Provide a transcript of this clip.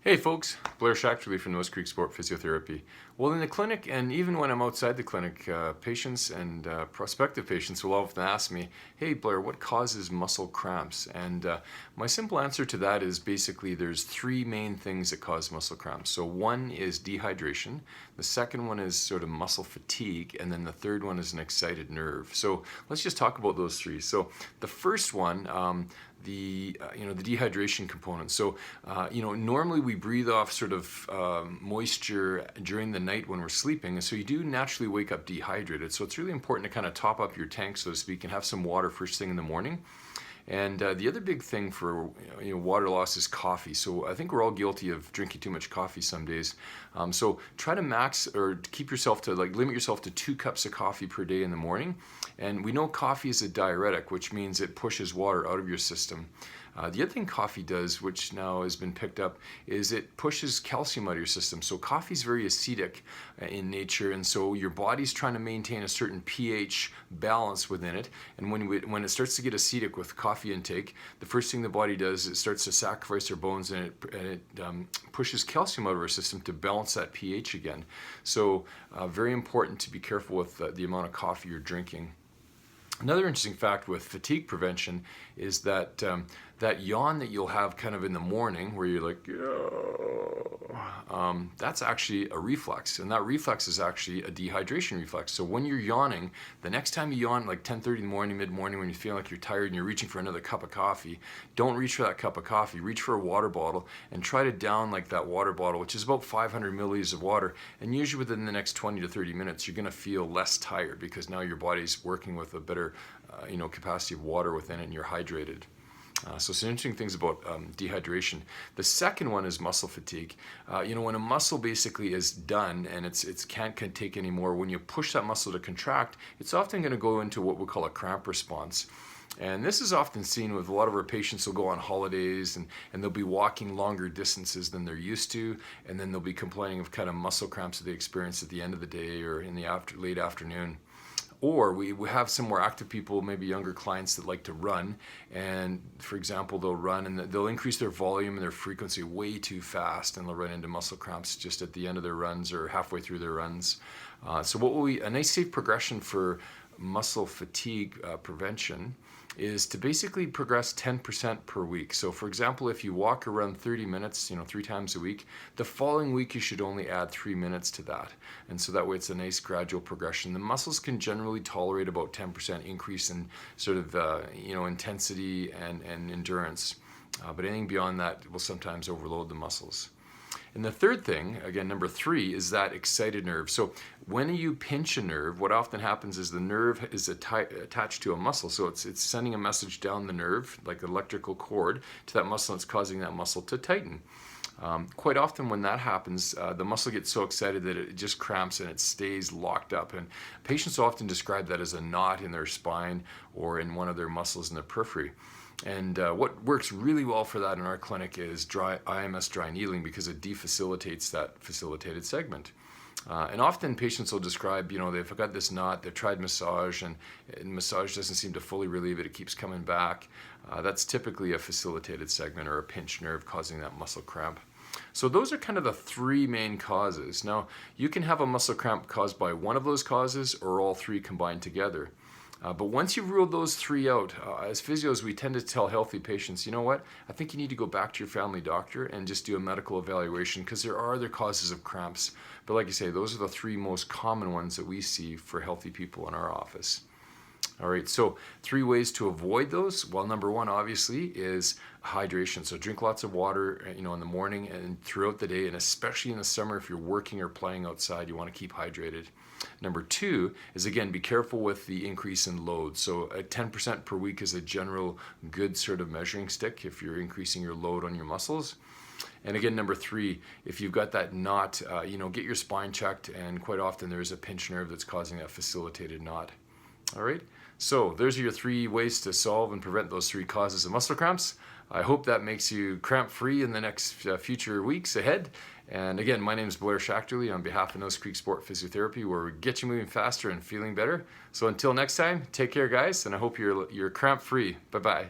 Hey folks, Blair Schachterly from Nose Creek Sport Physiotherapy. Well, in the clinic, and even when I'm outside the clinic, patients and prospective patients will often ask me, hey Blair, what causes muscle cramps? And my simple answer to that is basically there's three main things that cause muscle cramps. So one is dehydration, the second one is sort of muscle fatigue, and then the third one is an excited nerve. So let's just talk about those three. So the first one, the dehydration component. So normally we breathe off sort of moisture during the night when we're sleeping, and so you do naturally wake up dehydrated. So it's really important to kind of top up your tank, so to speak, and have some water first thing in the morning. And the other big thing for water loss is coffee. So I think we're all guilty of drinking too much coffee some days. So try to max or keep yourself to limit yourself to 2 cups of coffee per day in the morning. And we know coffee is a diuretic, which means it pushes water out of your system. The other thing coffee does, which now has been picked up, is it pushes calcium out of your system. So coffee is very acidic in nature, and so your body's trying to maintain a certain pH balance within it. And when it starts to get acidic with coffee intake, the first thing the body does is it starts to sacrifice their bones, and it pushes calcium out of our system to balance that pH again. So very important to be careful with the amount of coffee you're drinking. Another interesting fact with fatigue prevention is that that yawn that you'll have kind of in the morning where you're like, that's actually a reflex, and that reflex is actually a dehydration reflex. So when you're yawning, the next time you yawn, like 10:30 in the morning, mid-morning, when you feel like you're tired and you're reaching for another cup of coffee, don't reach for that cup of coffee. Reach for a water bottle and try to down like that water bottle, which is about 500 milliliters of water. And usually within the next 20 to 30 minutes, you're going to feel less tired because now your body's working with a better capacity of water within it, and you're hydrated. So some interesting things about dehydration. The second one is muscle fatigue. When a muscle basically is done and it can't take anymore, when you push that muscle to contract, it's often going to go into what we call a cramp response. And this is often seen with a lot of our patients who'll go on holidays and they'll be walking longer distances than they're used to, and then they'll be complaining of kind of muscle cramps that they experience at the end of the day or in the late afternoon. Or we have some more active people, maybe younger clients that like to run, and for example, they'll run and they'll increase their volume and their frequency way too fast, and they'll run into muscle cramps just at the end of their runs or halfway through their runs. So a nice safe progression for muscle fatigue prevention is to basically progress 10% per week. So for example, if you walk around 30 minutes, 3 times a week, the following week you should only add 3 minutes to that. And so that way it's a nice gradual progression. The muscles can generally tolerate about 10% increase in sort of intensity and endurance. But anything beyond that will sometimes overload the muscles. And the third thing, again, number 3, is that excited nerve. So when you pinch a nerve, what often happens is the nerve is attached to a muscle. So it's sending a message down the nerve, like an electrical cord, to that muscle, and it's causing that muscle to tighten. Quite often when that happens, the muscle gets so excited that it just cramps and it stays locked up. And patients often describe that as a knot in their spine or in one of their muscles in the periphery. And what works really well for that in our clinic is IMS dry needling, because it defacilitates that facilitated segment. And often patients will describe, they've got this knot, they've tried massage, and massage doesn't seem to fully relieve it, it keeps coming back. That's typically a facilitated segment or a pinched nerve causing that muscle cramp. So those are kind of the 3 main causes. Now, you can have a muscle cramp caused by one of those causes or all 3 combined together. But once you've ruled those 3 out, as physios, we tend to tell healthy patients, you know what, I think you need to go back to your family doctor and just do a medical evaluation, because there are other causes of cramps. But like I say, those are the 3 most common ones that we see for healthy people in our office. All right, so 3 ways to avoid those. Well, number 1, obviously, is hydration. So drink lots of water, in the morning and throughout the day, and especially in the summer, if you're working or playing outside, you want to keep hydrated. Number 2 is, again, be careful with the increase in load. So 10% per week is a general good sort of measuring stick if you're increasing your load on your muscles. And again, number 3, if you've got that knot, get your spine checked, and quite often there's a pinched nerve that's causing that facilitated knot. All right, so those are your 3 ways to solve and prevent those 3 causes of muscle cramps. I hope that makes you cramp free in the next future weeks ahead. And again, my name is Blair Schachterly on behalf of Nose Creek Sport Physiotherapy, where we get you moving faster and feeling better. So until next time, take care, guys, and I hope you're cramp free. Bye-bye.